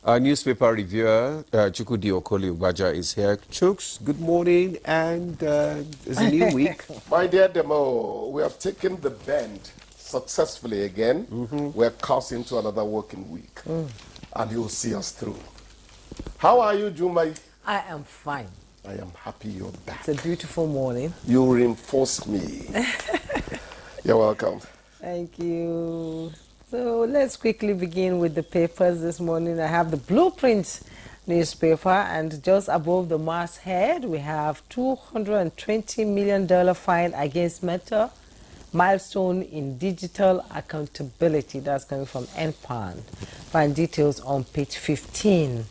Our newspaper reviewer, Chukudi Okoli Ubaja, is here. Chooks, good morning, and it's a new week. My dear Demo, we have taken the bend successfully again. We're crossing to another working week, and you'll see us through. How are you, Jumai? I am fine. I am happy you're back. It's a beautiful morning. You reinforced me. You're welcome. Thank you. So let's quickly begin with the papers this morning. I have the Blueprint newspaper, and just above the masthead, we have $220 million fine against Meta, milestone in digital accountability. That's coming from NPAN. Find details on page 15.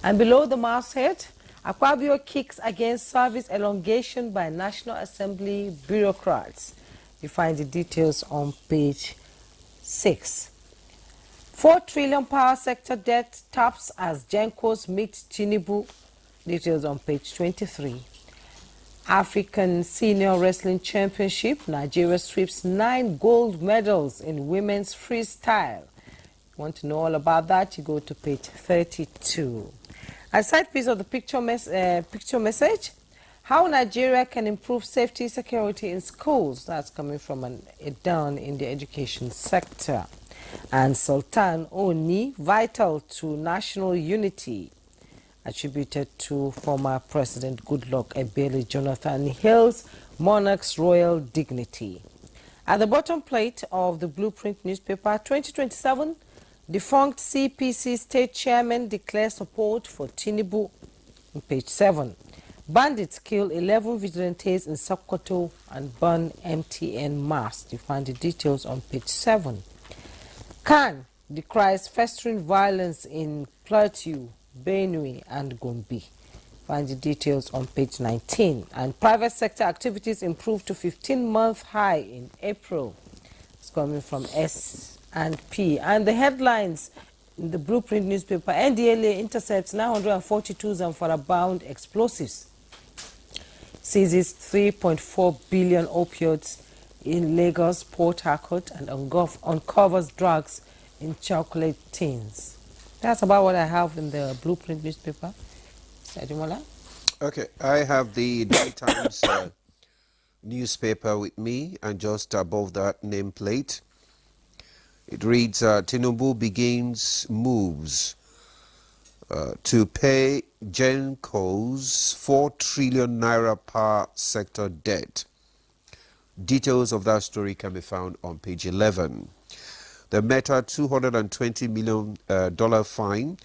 And below the masthead, Akpabio kicks against service elongation by National Assembly bureaucrats. You find the details on page 6. 4 trillion power sector debt taps as Gencos meet Tinubu. Details on page 23. African Senior Wrestling Championship, Nigeria sweeps 9 gold medals in women's freestyle. Want to know all about that? You go to page 32. A side piece of the picture message: how Nigeria can improve safety security in schools. That's coming from a down in the education sector. And Sultan Oni, vital to national unity, attributed to former President Goodluck Ebele Jonathan, hails monarch's royal dignity. At the bottom plate of the Blueprint newspaper, 2027, defunct CPC state chairman declares support for Tinubu. On page 7, bandits kill 11 vigilantes in Sokoto and burn MTN mast. You find the details on page 7. Khan decries festering violence in Plateau, Benue and Gombe. Find the details on page 19. And private sector activities improved to 15-month high in April. It's coming from S&P. And the headlines in the Blueprint newspaper: NDLA intercepts 942 Zamfara-bound explosives, seizes 3.4 billion opioids in Lagos, Port Harcourt, and uncovers drugs in chocolate tins. That's about what I have in the Blueprint newspaper. Adimola? Okay, I have the Daily Times newspaper with me, and just above that nameplate, it reads, Tinubu begins moves to pay Gencos 4 trillion naira power sector debt. Details of that story can be found on page 11. The Meta $220 million fine.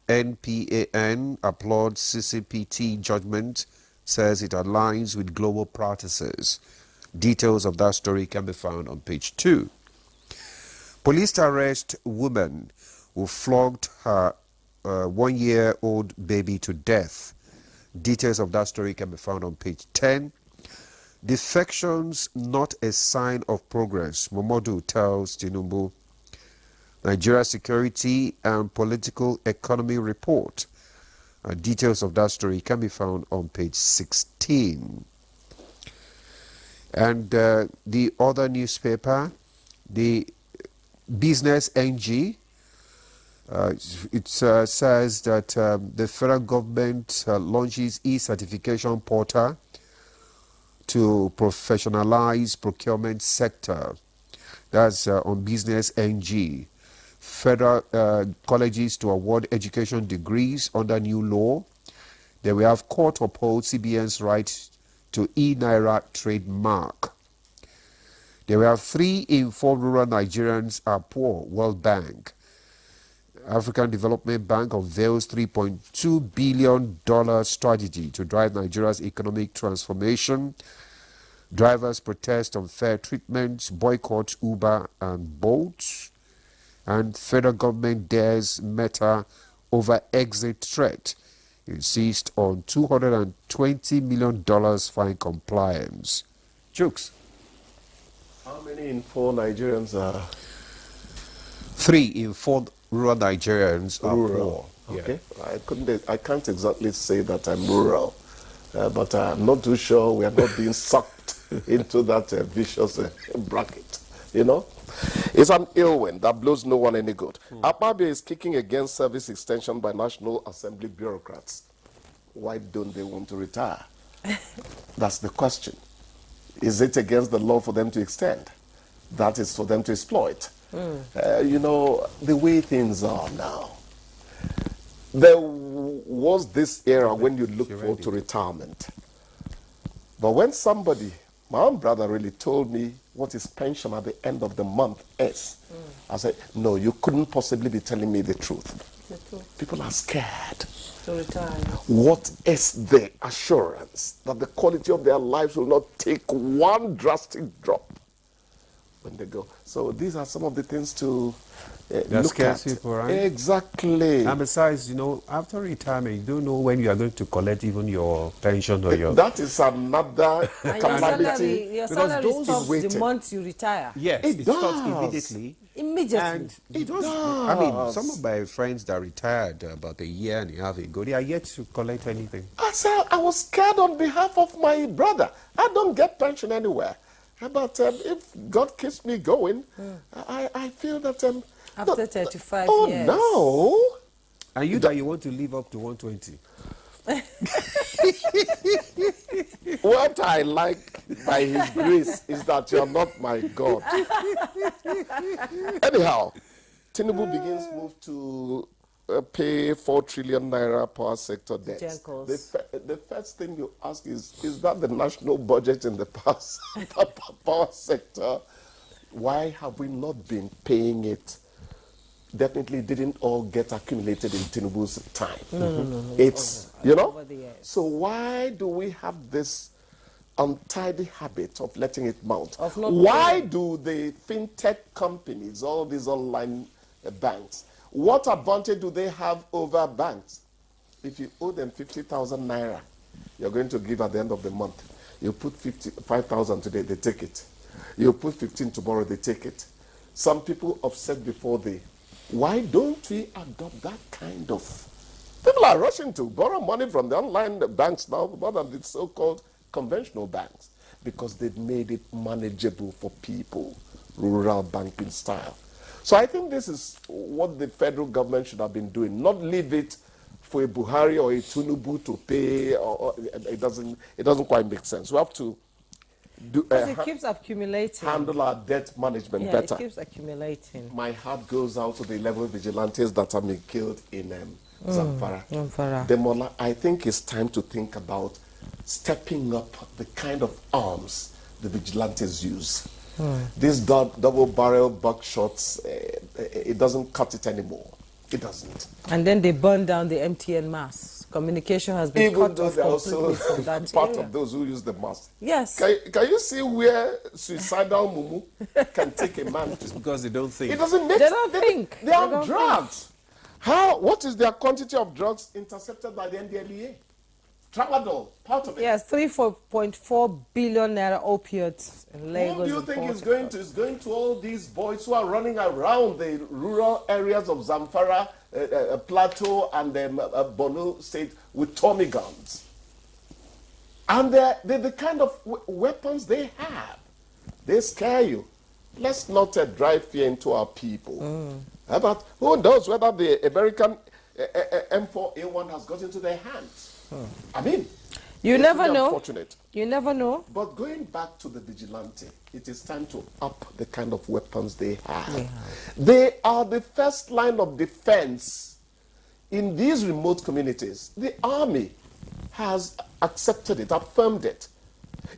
NPAN applauds CCPT judgment, says it aligns with global practices. Details of that story can be found on page 2. Police arrest woman who flogged her 1-year-old baby to death. Details of that story can be found on page 10. Defections not a sign of progress, Momodu tells Tinubu. Nigeria Security and Political Economy Report. Details of that story can be found on page 16. And the other newspaper, the Business NG, it says that the federal government launches e-certification portal to professionalize procurement sector. That's on Business NG. Federal colleges to award education degrees under new law. Then we have court upholds CBN's right to e-Naira trademark. Then we have 3 in 4 rural Nigerians are poor, World Bank. African Development Bank unveils $3.2 billion strategy to drive Nigeria's economic transformation. Drivers protest unfair treatment, boycott Uber and Bolt. And federal government dares Meta over exit threat. Insist on $220 million fine compliance. Jokes. How many in 4 Nigerians are? 3 in 4 rural Nigerians are rural. poor. Okay. Yeah. I can't exactly say that I'm rural, but I'm not too sure we are not being sucked into that vicious bracket. You know, It's an ill wind that blows no one any good. Akpabio is kicking against service extension by National Assembly bureaucrats. Why don't they want to retire? That's the question. Is it against the law for them to extend? That is for them to exploit. You know, the way things are now. There was this era when you looked forward to retirement. But when somebody, my own brother really told me what his pension at the end of the month is, I said, no, you couldn't possibly be telling me the truth. People are scared. To retire. What is the assurance that the quality of their lives will not take one drastic drop when they go? So these are some of the things to look at. People, right? Exactly. And besides, you know, after retirement, you don't know when you are going to collect even your pension or your... That is another calamity. Your salary those stops waiting. the month you retire. Yes, It it starts does. immediately. Immediately. And It does. does. I mean, some of my friends that retired about a year and a half ago, they are yet to collect anything. I said, I was scared on behalf of my brother. I don't get pension anywhere. But if God keeps me going, I feel that... After 35 oh, years. no. And you that you want to live up to 120. What I like by his grace is that you're not my God. Anyhow, Tinubu begins move to pay 4 trillion naira power sector debt. The first thing you ask is that the national budget in the power sector? Why have we not been paying it? Definitely didn't all get accumulated in Tinubu's time. No. It's, you know? Over the years. So why do we have this untidy habit of letting it mount? Of not Why paying. do the fintech companies, all these online banks, what advantage do they have over banks? If you owe them 50,000 naira, you're going to give at the end of the month. You put 5,000 today, they take it. You put 15 tomorrow, they take it. Some people upset before they... Why don't we adopt that kind of... People are rushing to borrow money from the online banks now, more than the so-called conventional banks, because they've made it manageable for people, rural banking style. So I think this is what the federal government should have been doing, not leave it for a Buhari or a Tinubu to pay, or it doesn't quite make sense. We have to do, Because it keeps accumulating. handle our debt management Yeah, better. it keeps accumulating. My heart goes out to the 11 vigilantes that have been killed in Zamfara. Demola, I think it's time to think about stepping up the kind of arms the vigilantes use. These double-barrel buckshots, it doesn't cut it anymore. It doesn't. And then they burn down the MTN masts. Communication has been Even cut though off they're also completely from that part area. of those who use the mask. Yes. Can you see where suicidal mumu can take a man to? Because they don't think. It doesn't make They don't think. They are They don't drugs. What is their quantity of drugs intercepted by the NDLEA? Tramadol, part of it. Yes, 3.4 billion naira opiates in Lagos. Who do you and think Port is going to? Is going to all these boys who are running around the rural areas of Zamfara, Plateau, and Borno State with Tommy guns? And the kind of weapons they have, they scare you. Let's not drive fear into our people. But who knows whether the American M4A1 has got into their hands? I mean, You it's never really know. unfortunate. You never know. But going back to the vigilante, it is time to up the kind of weapons they have. They are the first line of defense in these remote communities. The army has accepted it, affirmed it.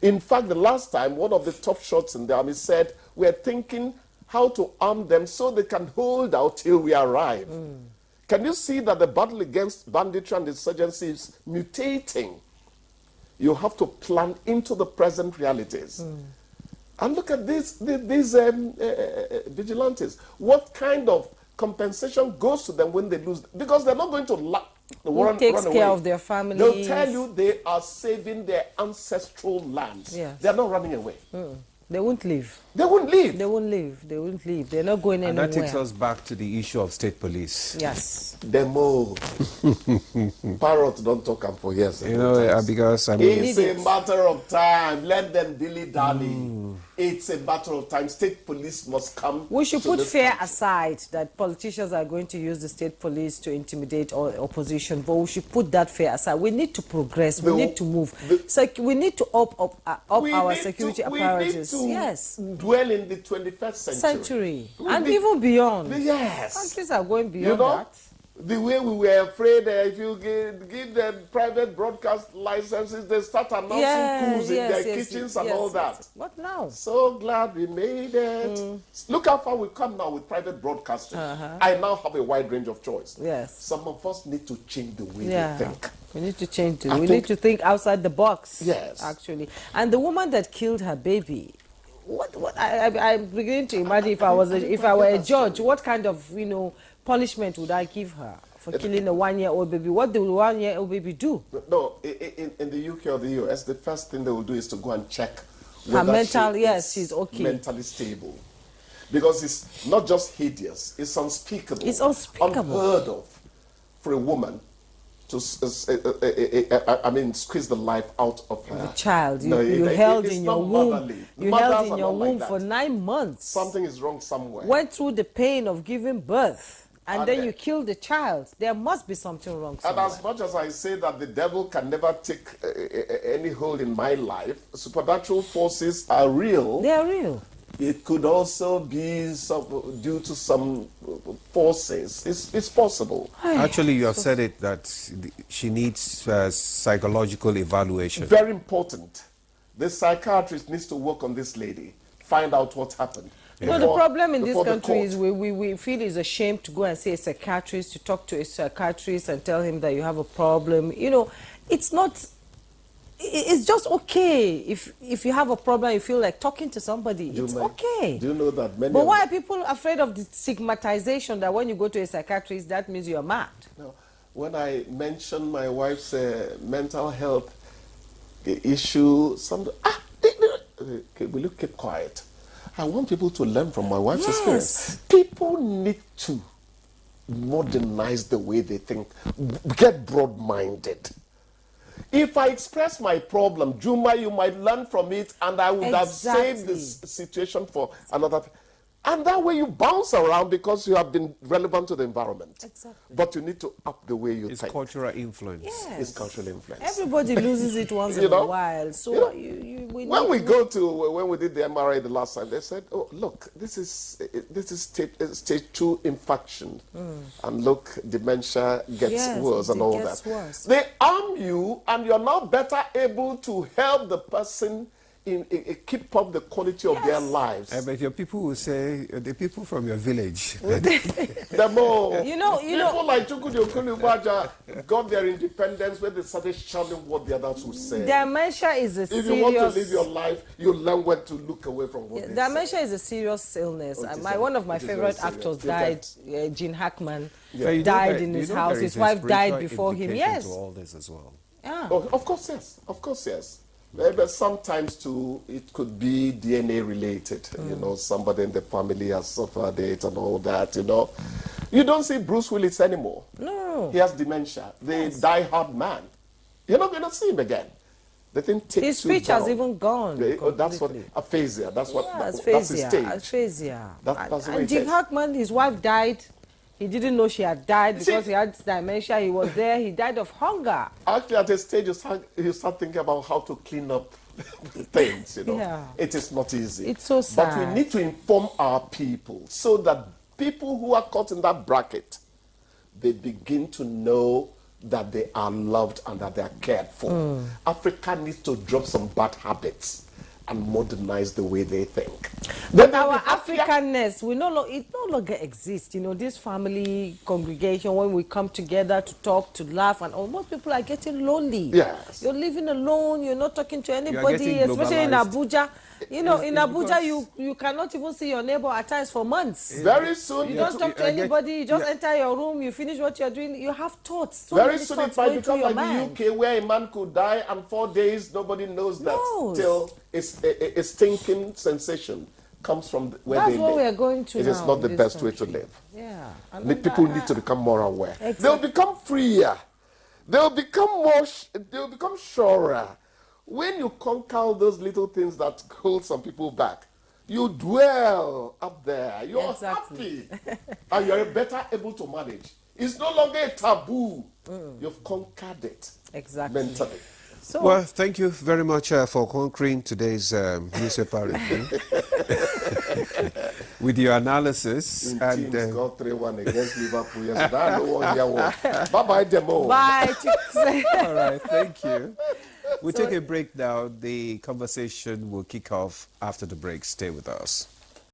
In fact, the last time, one of the top shots in the army said, we're thinking how to arm them so they can hold out till we arrive. Can you see that the battle against banditry and insurgency is mutating? You have to plan into the present realities. And look at these vigilantes. What kind of compensation goes to them when they lose? Because they're not going to Who takes run care away. of their families? They'll tell you they are saving their ancestral lands. Yes. They're not running away. They won't leave. They won't leave. They won't leave. They won't leave. They're not going And anywhere. that takes us back to the issue of state police. Yes. Demo. Parrot don't talk am for years. You know, because I mean, It's a matter of time. Let them dilly-dally. It's a matter of time. State police must come. We should to put this fear country. aside that politicians are going to use the state police to intimidate opposition, but we should put that fear aside. We need to progress. We need to move. So we need to up our security apparatus. We need to yes. dwell in the 21st century. And even beyond. Yes. Countries are going beyond that. The way we were afraid if you give them private broadcast licenses, they start announcing coups in their kitchens and all that. What now? So glad we made it. Look how far we've come now with private broadcasting. I now have a wide range of choice. Yes. Some of us need to change the way we think. We need to change it. We need to think outside the box. Yes. Actually. And the woman that killed her baby, I'm beginning to imagine if I were a judge, what kind of punishment would I give her for killing a 1-year-old baby? What did the 1-year-old baby do? No, in the UK or the US, the first thing they will do is to go and check her mental. she's okay, mentally stable, because it's not just hideous; it's unspeakable. It's unspeakable, unheard of for a woman to, squeeze the life out of her. The child you held in your womb. You held in your womb for 9 months. Something is wrong somewhere. Went through the pain of giving birth, and then you killed the child. There must be something wrong somewhere. And as much as I say that the devil can never take any hold in my life, supernatural forces are real. They are real. It could also be due to some forces. It's possible. Actually, you have said it that she needs psychological evaluation. Very important. The psychiatrist needs to work on this lady, find out what happened. No, the problem in this country is we feel it's a shame to go and see a psychiatrist, to talk to a psychiatrist and tell him that you have a problem. It's not... It's just okay if you have a problem, you feel like talking to somebody. It's okay. Do you know that many? But why are people afraid of the stigmatization that when you go to a psychiatrist, that means you're mad? No. When I mentioned my wife's mental health issue, will you keep quiet? I want people to learn from my wife's experience. People need to modernize the way they think, get broad-minded. If I express my problem, Juma, you might learn from it, and I would have saved this situation for another. And that way you bounce around because you have been relevant to the environment. Exactly. But you need to up the way you think. It's cultural influence. Yes. It's cultural influence. Everybody loses it once in a while. So when we did the MRI the last time, they said, "Oh, look, this is stage 2 infection, and look, dementia gets worse and all that." Worse. They arm you, and you're now better able to help the person keep up the quality of their lives. But your people will say, the people from your village. The more people like Chukwudi got their independence when they started shouting what the others would say. Dementia is a serious... If you want to live your life, you learn when to look away from what they dementia say. is a serious illness. One of my favorite actors died, Gene Hackman, died in his house. His wife died before him. Yes. To all this as well. Yeah. Oh, of course, yes. Of course, yes. But sometimes, too, it could be DNA related. Somebody in the family has suffered it and all that, You don't see Bruce Willis anymore. No. He has dementia. The die-hard man. You're not going to see him again. The thing takes his speech has even gone. That's what aphasia. That's what. Yeah, that's his stage. Aphasia. That's and Jim Hackman, his wife died. He didn't know she had died because he had dementia. He was there. He died of hunger. Actually, at a stage, you start thinking about how to clean up things, Yeah. It is not easy. It's so sad. But we need to inform our people so that people who are caught in that bracket, they begin to know that they are loved and that they are cared for. Africa needs to drop some bad habits and modernize the way they think. But our Africanness, it no longer exists. This family congregation, when we come together to talk, to laugh, and most people are getting lonely. Yes. You're living alone, you're not talking to anybody, especially in Abuja. In Abuja, you cannot even see your neighbor at times for months. Very soon, you don't talk to anybody, you just enter your room, you finish what you're doing, you have thoughts. Very soon it might become like the UK, where a man could die and 4 days, nobody knows that. Till a stinking sensation comes from where they live. That's what we are going to now. It is not the best way to live. Yeah. People need to become more aware. Exactly. They'll become freer. They'll become surer. When you conquer all those little things that hold some people back, You dwell up there. You're Exactly. happy. And you're better able to manage. It's no longer a taboo. You've conquered it. Exactly. Mentally. So, Well, thank you very much for conquering today's newspaper review with your analysis. In And teams got 3-1 against Liverpool yesterday. I don't want to hear what. Bye-bye, Demo. bye, chicks. all right, thank you. We'll take a break now. The conversation will kick off after the break. Stay with us.